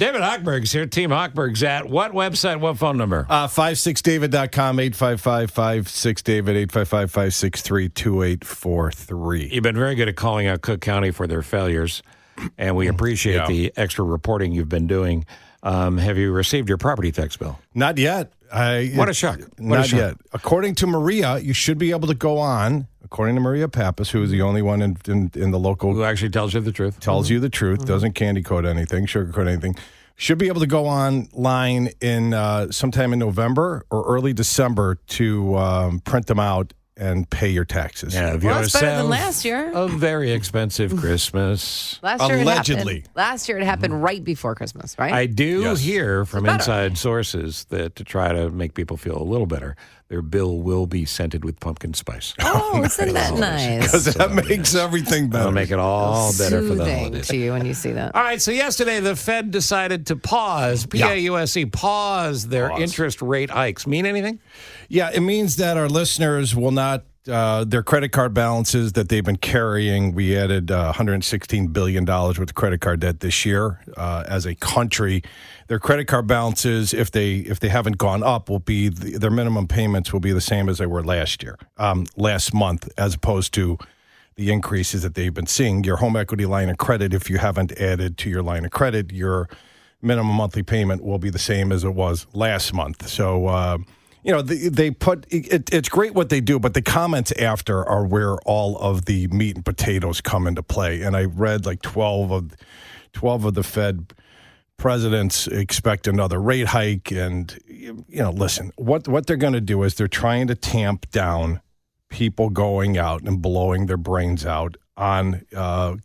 David Hochberg's here. Team Hochberg's at what website, what phone number? 56david.com, 855-56David, 855-563-2843. You've been very good at calling out Cook County for their failures, and we appreciate the extra reporting you've been doing. Have you received your property tax bill? Not yet. What a shock. Not yet. According to Maria, you should be able to go on, according to Maria Pappas, who is the only one in the local... Who actually tells you the truth. Tells you the truth, doesn't candy coat anything, sugarcoat anything. Should be able to go online in sometime in November or early December to print them out and pay your taxes. Yeah, Well, that's better than last year. A very expensive Christmas. Allegedly. Last year it happened right before Christmas, right? I do hear from inside sources that to try to make people feel a little better, their bill will be scented with pumpkin spice. Oh, isn't that nice? Because that makes everything better. It'll make it all better for the Soothing holidays. to you when you see that. All right, so yesterday the Fed decided to pause, PAUSE, pause their interest rate hikes. Mean anything? Yeah, it means that our listeners will not, their credit card balances that they've been carrying, we added $116 billion worth of credit card debt this year as a country. Their credit card balances, if they haven't gone up, will be their minimum payments will be the same as they were last month, as opposed to the increases that they've been seeing. Your home equity line of credit, if you haven't added to your line of credit, your minimum monthly payment will be the same as it was last month. So, they put it's great what they do, but the comments after are where all of the meat and potatoes come into play. And I read like 12 of the Fed presidents expect another rate hike. And, listen, what they're going to do is they're trying to tamp down people going out and blowing their brains out on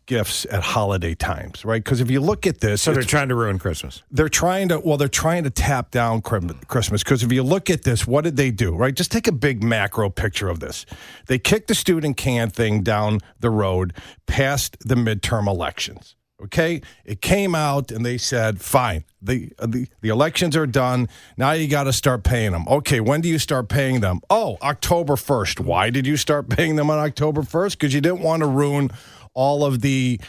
gifts at holiday times, right? Because if you look at this... So they're trying to ruin Christmas. They're trying to tap down Christmas. Because if you look at this, what did they do, right? Just take a big macro picture of this. They kicked the student can thing down the road past the midterm elections. Okay, it came out and they said, fine, the elections are done. Now you got to start paying them. Okay, when do you start paying them? Oh, October 1st. Why did you start paying them on October 1st? Because you didn't want to ruin all of the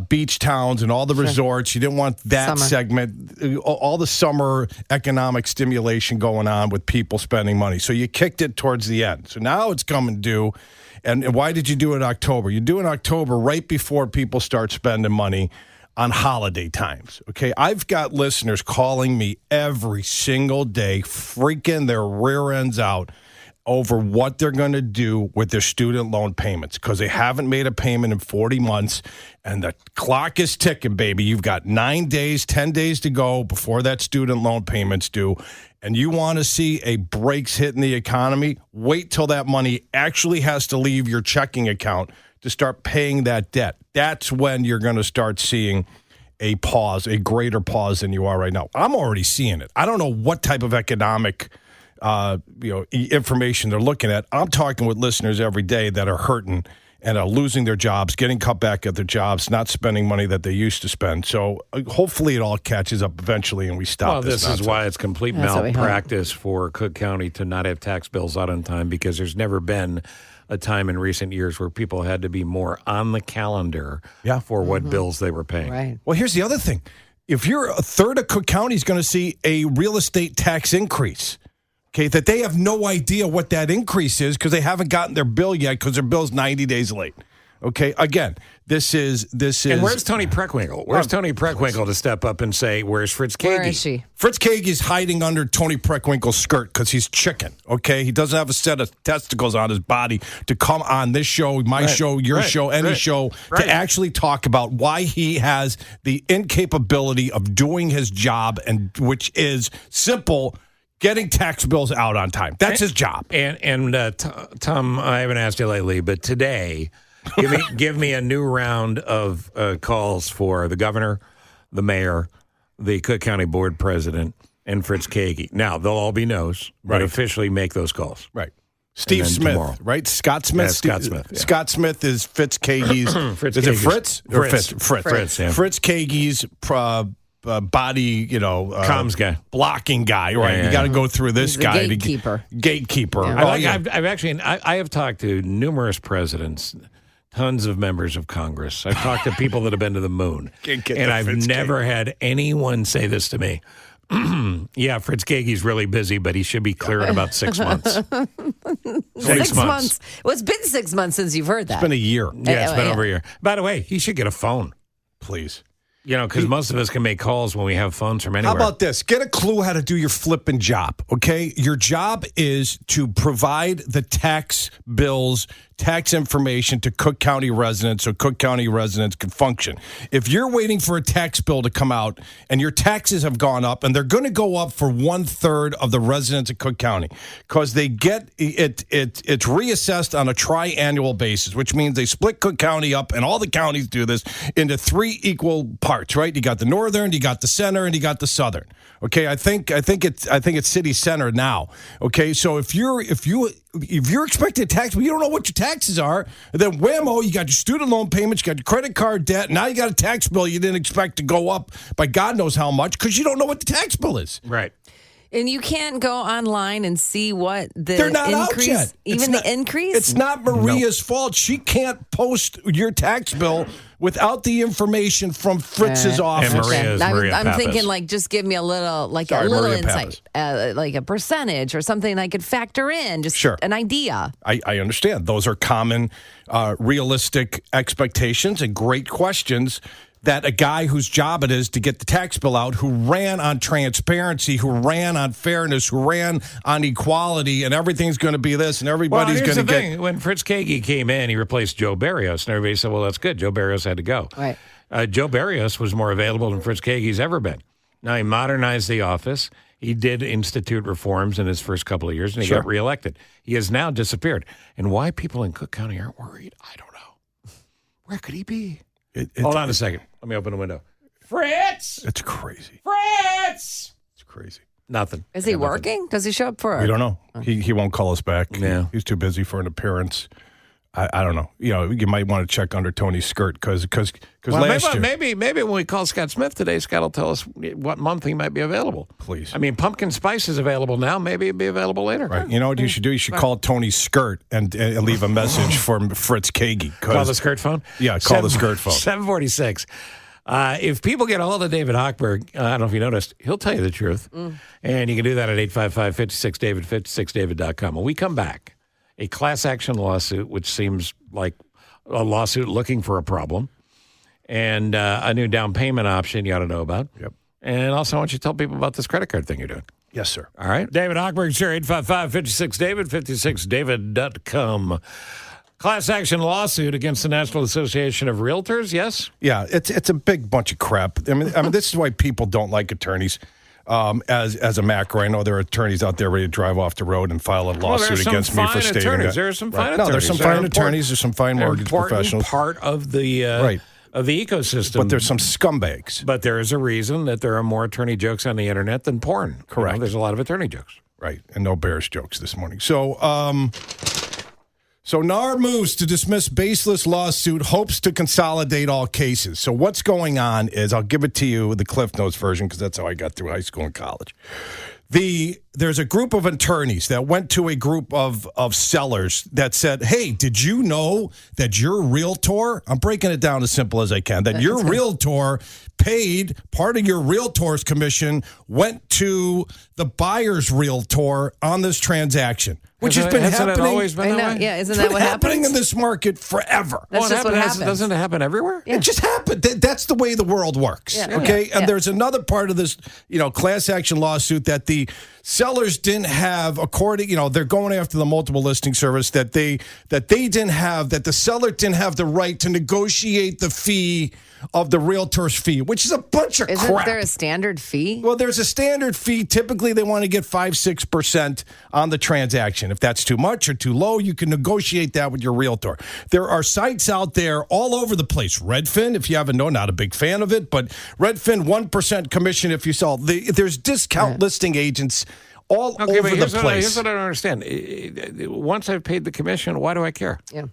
beach towns and all the resorts. You didn't want that segment, all the summer economic stimulation going on with people spending money. So you kicked it towards the end. So now it's coming due. And why did you do it in October? You do it in October right before people start spending money on holiday times, okay? I've got listeners calling me every single day, freaking their rear ends out over what they're going to do with their student loan payments because they haven't made a payment in 40 months, and the clock is ticking, baby. You've got 9 days, 10 days to go before that student loan payment's due, and you want to see a brakes hit in the economy, wait till that money actually has to leave your checking account to start paying that debt. That's when you're going to start seeing a greater pause than you are right now. I'm already seeing it. I don't know what type of economic information they're looking at. I'm talking with listeners every day that are hurting and are losing their jobs, getting cut back at their jobs, not spending money that they used to spend. So hopefully it all catches up eventually and we stop this nonsense. Is why it's complete malpractice for Cook County to not have tax bills out on time, because there's never been a time in recent years where people had to be more on the calendar for what bills they were paying. Right. Well, here's the other thing. If you're a third of Cook County is going to see a real estate tax increase, okay, that they have no idea what that increase is because they haven't gotten their bill yet because their bill's 90 days late. Okay, again, this is. And where's Tony Preckwinkle? Where's Tony Preckwinkle to step up and say, where's Fritz Kagi? Where is she? Fritz Kagi is hiding under Tony Preckwinkle's skirt because he's chicken, okay? He doesn't have a set of testicles on his body to come on this show, my show, your show, any show, to actually talk about why he has the incapability of doing his job, and which is simple, getting tax bills out on time. That's his job. And Tom, I haven't asked you lately, but today... Give me a new round of calls for the governor, the mayor, the Cook County board president, and Fritz Kagi. Now, they'll all be no's, but officially make those calls. Right. Steve Smith, tomorrow. Right? Scott Smith? Scott Smith. Yeah. Scott Smith is Fritz Kagi's. Fritz is Kagi's. it Fritz? Or Fritz. Fritz. Yeah. Fritz Kagi's body, comms guy, blocking guy, right? You got to go through this guy. Gatekeeper. Gatekeeper. Yeah. I have talked to numerous presidents, tons of members of Congress. I've talked to people that have been to the moon. And I've never had anyone say this to me. Yeah, Fritz Kage's really busy, but he should be clear in about 6 months. 6 months. Well, it's been 6 months since you've heard that. It's been a year. Yeah, it's been over a year. By the way, he should get a phone. Please. You know, because most of us can make calls when we have phones from anywhere. How about this? Get a clue how to do your flipping job, okay? Your job is to provide the tax bills, tax information to Cook County residents so Cook County residents can function. If you're waiting for a tax bill to come out and your taxes have gone up, and they're going to go up for 1/3 of the residents of Cook County because they get it's reassessed on a triannual basis, which means they split Cook County up, and all the counties do this into 3 equal parts, right? You got the northern, you got the center, and you got the southern. Okay, I think it's city center now. Okay, so if you're expecting a tax, but you don't know what your taxes are, then whammo, you got your student loan payments, you got your credit card debt, now you got a tax bill you didn't expect to go up by God knows how much because you don't know what the tax bill is. Right. And you can't go online and see what the They're not increase, out yet. even the increase? It's not Maria's fault. She can't post your tax bill without the information from Fritz's office. And Maria I'm Pappas. thinking, like, just give me a little, like Sorry, a little Maria insight, like a percentage or something I could factor in, just Sure. an idea. I understand. Those are common, realistic expectations and great questions that a guy whose job it is to get the tax bill out, who ran on transparency, who ran on fairness, who ran on equality, and everything's going to be this, and everybody's going to get... Thing. When Fritz Kage came in, he replaced Joe Barrios, and everybody said, well, that's good. Joe Barrios had to go. Right. Joe Barrios was more available than Fritz Kage's ever been. Now, he modernized the office. He did institute reforms in his first couple of years, and he got reelected. He has now disappeared. And why people in Cook County aren't worried, I don't know. Where could he be? Hold on a second. Let me open the window. Fritz! It's crazy. Fritz! It's crazy. Nothing. Is he working? Does he show up for We don't know. He won't call us back. Yeah. He's too busy for an appearance. I don't know. You know, you might want to check under Tony's skirt because last year. Maybe when we call Scott Smith today, Scott will tell us what month he might be available. Please. I mean, pumpkin spice is available now. Maybe it'll be available later. Right. You know what you should do? You should call Tony's skirt and leave a message for Fritz Kage. Call the skirt phone? Yeah, call the skirt phone. 746. If people get a hold of David Hochberg, I don't know if you noticed, he'll tell you the truth. And you can do that at 855-56-DAVID, 56david.com. When we come back, a class action lawsuit, which seems like a lawsuit looking for a problem, and a new down payment option you ought to know about. Yep. And also, I want you to tell people about this credit card thing you're doing. Yes, sir. All right. David Hochberg, sir, 855-56-DAVID, 56david.com. Class action lawsuit against the National Association of Realtors, yes? Yeah, it's a big bunch of crap. I mean, this is why people don't like attorneys. As a macro, I know there are attorneys out there ready to drive off the road and file a lawsuit against me for stating that. There are some fine No, attorneys. there's some fine attorneys. There's some fine mortgage professionals. Part of the of the ecosystem. But there's some scumbags. But there is a reason that there are more attorney jokes on the internet than porn. Correct. You know, there's a lot of attorney jokes. Right, and no Bears jokes this morning. So NAR moves to dismiss baseless lawsuit, hopes to consolidate all cases. So what's going on is, I'll give it to you, the Cliff Notes version, because that's how I got through high school and college. There's a group of attorneys that went to a group of sellers that said, hey, did you know that your realtor, I'm breaking it down as simple as I can, that your realtor paid part of your realtor's commission went to the buyer's realtor on this transaction, which has been happening. Always been that way? Yeah, isn't that what happening happens? in this market forever? That's just what happens. Doesn't it happen everywhere? Yeah. It just happened. That's the way the world works. Yeah. Okay. Yeah. And there's another part of this, class action lawsuit that the sellers didn't have, according, they're going after the multiple listing service that they didn't have, that the seller didn't have the right to negotiate the fee of the realtor's fee, which is a bunch of crap. Isn't there a standard fee? Well, there's a standard fee. Typically, they want to get 5-6% on the transaction. If that's too much or too low, you can negotiate that with your realtor. There are sites out there all over the place. Redfin, if you haven't known, not a big fan of it, but Redfin, 1% commission if you sell. There's discount listing agents all over the place. Here's what I don't understand. Once I've paid the commission, why do I care? Yeah.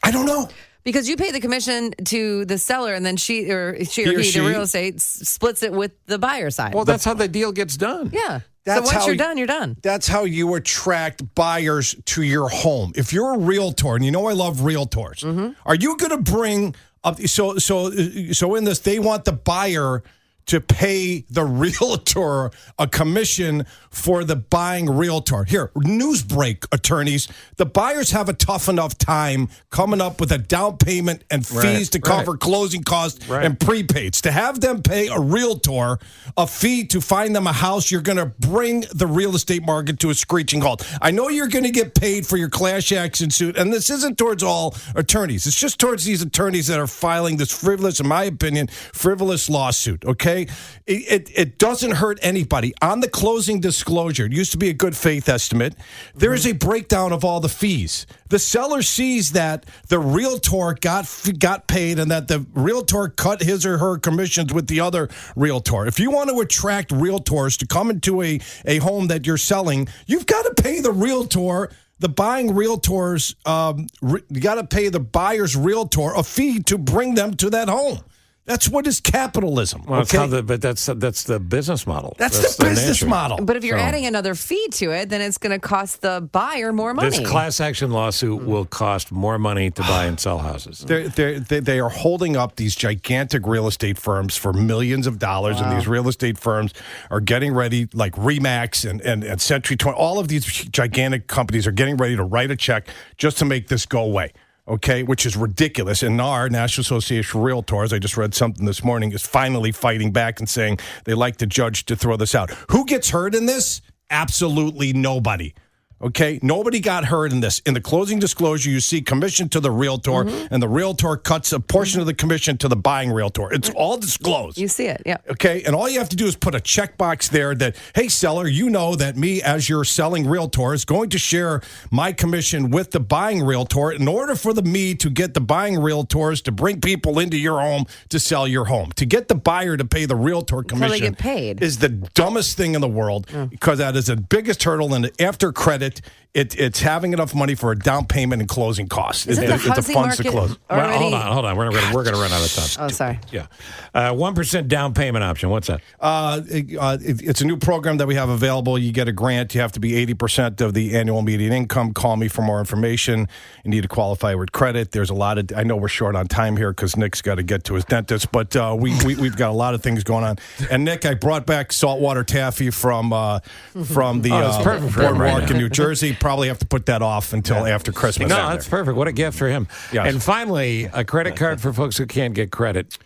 I don't know. Because you pay the commission to the seller, and then she or he, the real estate, splits it with the buyer side. Well, that's how the deal gets done. Yeah. So once you're done, you're done. That's how you attract buyers to your home. If you're a realtor, and you know I love realtors, are you going to bring up? So in this, they want the buyer to pay the realtor a commission for the buying realtor. Here, news break, attorneys. The buyers have a tough enough time coming up with a down payment and fees to cover closing costs and prepaids. To have them pay a realtor a fee to find them a house, you're going to bring the real estate market to a screeching halt. I know you're going to get paid for your class action suit, and this isn't towards all attorneys. It's just towards these attorneys that are filing this frivolous, in my opinion, frivolous lawsuit, okay? It doesn't hurt anybody. On the closing disclosure, it used to be a good faith estimate, there is a breakdown of all the fees. The seller sees that the realtor got paid and that the realtor cut his or her commissions with the other realtor. If you want to attract realtors to come into a home that you're selling, you've got to pay the realtor. The buying realtors, you got to pay the buyer's realtor a fee to bring them to that home. That's what is capitalism. Well, okay? but that's the business model. That's the business model. But if you're adding another fee to it, then it's going to cost the buyer more money. This class action lawsuit will cost more money to buy and sell houses. They are holding up these gigantic real estate firms for millions of dollars, and these real estate firms are getting ready, like Remax and Century 20. All of these gigantic companies are getting ready to write a check just to make this go away. Okay, which is ridiculous. And NAR, National Association of Realtors, I just read something this morning, is finally fighting back and saying they like the judge to throw this out. Who gets hurt in this? Absolutely nobody. Okay, nobody got hurt in this. In the closing disclosure, you see commission to the realtor, and the realtor cuts a portion of the commission to the buying realtor. It's all disclosed. You see it, yeah. Okay, and all you have to do is put a checkbox there that, hey, seller, you know that me, as your selling realtor, is going to share my commission with the buying realtor in order for me to get the buying realtors to bring people into your home to sell your home. To get the buyer to pay the realtor commission they get paid. is the dumbest thing in the world because that is the biggest hurdle, and after credit, it's having enough money for a down payment and closing costs. Isn't the housing market close. already... Well, hold on. We're going to run out of time. Oh, sorry. Yeah. 1% down payment option. What's that? It's a new program that we have available. You get a grant. You have to be 80% of the annual median income. Call me for more information. You need to qualify with credit. There's a lot of... I know we're short on time here because Nick's got to get to his dentist, but we've got a lot of things going on. And, Nick, I brought back saltwater taffy from the boardwalk in New Jersey. Probably have to put that off until after Christmas. No, that's perfect. What a gift for him. Yes. And finally, a credit card for folks who can't get credit.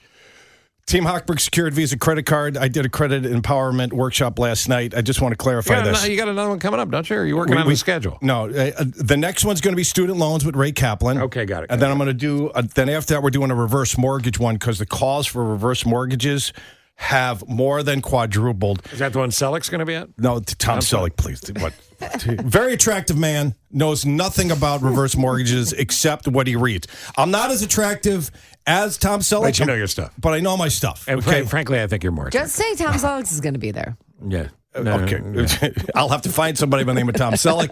Team Hochberg Secured Visa credit card. I did a credit empowerment workshop last night. I just want to clarify this. You got another one coming up, don't you? Or are you working on the schedule? No. The next one's going to be student loans with Ray Kaplan. Okay, got it. And then I'm going to do, then after that, we're doing a reverse mortgage one because the calls for reverse mortgages have more than quadrupled. Is that the one Selleck's going to be at? No, Tom Selleck, please. What? Very attractive man, knows nothing about reverse mortgages except what he reads. I'm not as attractive as Tom Selleck. But you know your stuff. But I know my stuff. And frankly, I think you're more attractive. Just say Tom Selleck is going to be there. Yeah. Okay. I'll have to find somebody by the name of Tom Selleck.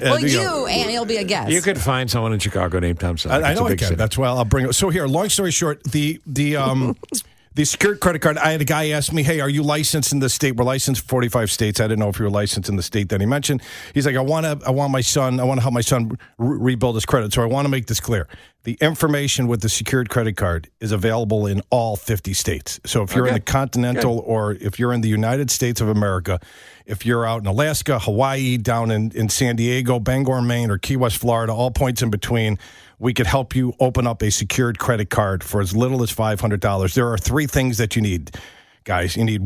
Well, and he'll be a guest. You could find someone in Chicago named Tom Selleck. I know I can. City. That's why I'll bring it. So here, long story short, the secured credit card, I had a guy ask me, hey, are you licensed in the state? We're licensed in 45 states. I didn't know if you were licensed in the state that he mentioned. He's like, I want to help my son rebuild his credit. So I want to make this clear. The information with the secured credit card is available in all 50 states. So if you're in the continental or if you're in the United States of America, if you're out in Alaska, Hawaii, down in San Diego, Bangor, Maine, or Key West, Florida, all points in between, we could help you open up a secured credit card for as little as $500. There are three things that you need, guys. You need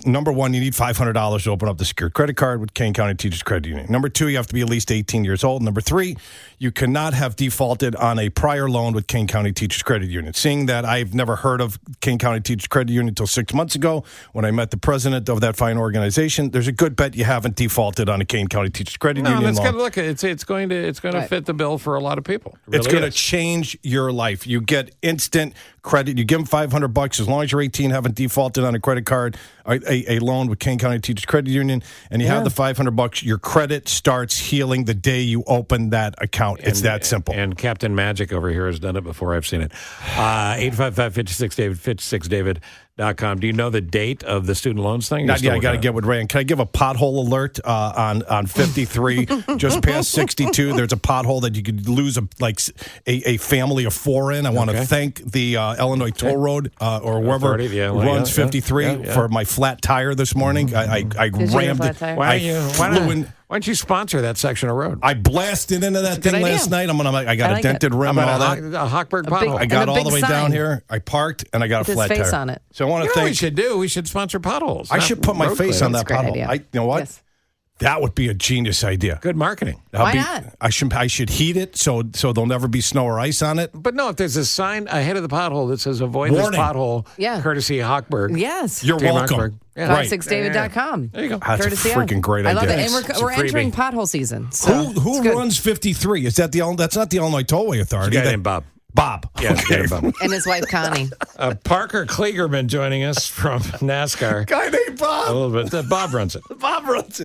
number one, you need $500 to open up the secured credit card with Kane County Teachers Credit Union. Number two, you have to be at least 18 years old. Number three, you cannot have defaulted on a prior loan with Kane County Teachers Credit Union. Seeing that I've never heard of Kane County Teachers Credit Union until 6 months ago when I met the president of that fine organization, there's a good bet you haven't defaulted on a Kane County Teachers Credit Union loan. Look, it's going to fit the bill for a lot of people. It's going to change your life. You get instant credit. You give them $500 as long as you're 18, haven't defaulted on a credit card, a loan with Kane County Teachers Credit Union, and you have the $500. Your credit starts healing the day you open that account. It's that simple. And Captain Magic over here has done it before. I've seen it. 855-56-DAVID, 56-DAVID. Do you know the date of the student loans thing? I got to get with Ray. And can I give a pothole alert on 53, just past 62? There's a pothole that you could lose a family of 4 in. I want to thank the Illinois Toll Road or whoever runs 53 for my flat tire this morning. I rammed it. Why don't you sponsor that section of road? I blasted into that thing last night. I got a dented rim and all that. A Hochberg pothole. I got all the way down here. I parked and I got a flat tire. His face on it. So I want to thank. What we should do? We should sponsor potholes. I should put my face on that pothole. You know what? Yes. That would be a genius idea. Good marketing. Why not? I should heat it so there'll never be snow or ice on it. But no, if there's a sign ahead of the pothole that says "Avoid this pothole," courtesy of Hochberg. Yes, you're welcome. Hochberg. Yeah. Right. 6david.com. There you go. That's courtesy a freaking great idea. I love idea. it. And we're entering pothole season. So who runs 53? Is that that's not the Illinois Tollway Authority? It's a guy named Bob. Bob. Yeah, okay. Bob. And his wife Connie. Parker Kligerman joining us from NASCAR. Guy named Bob. A little bit. Bob runs it. Bob runs it.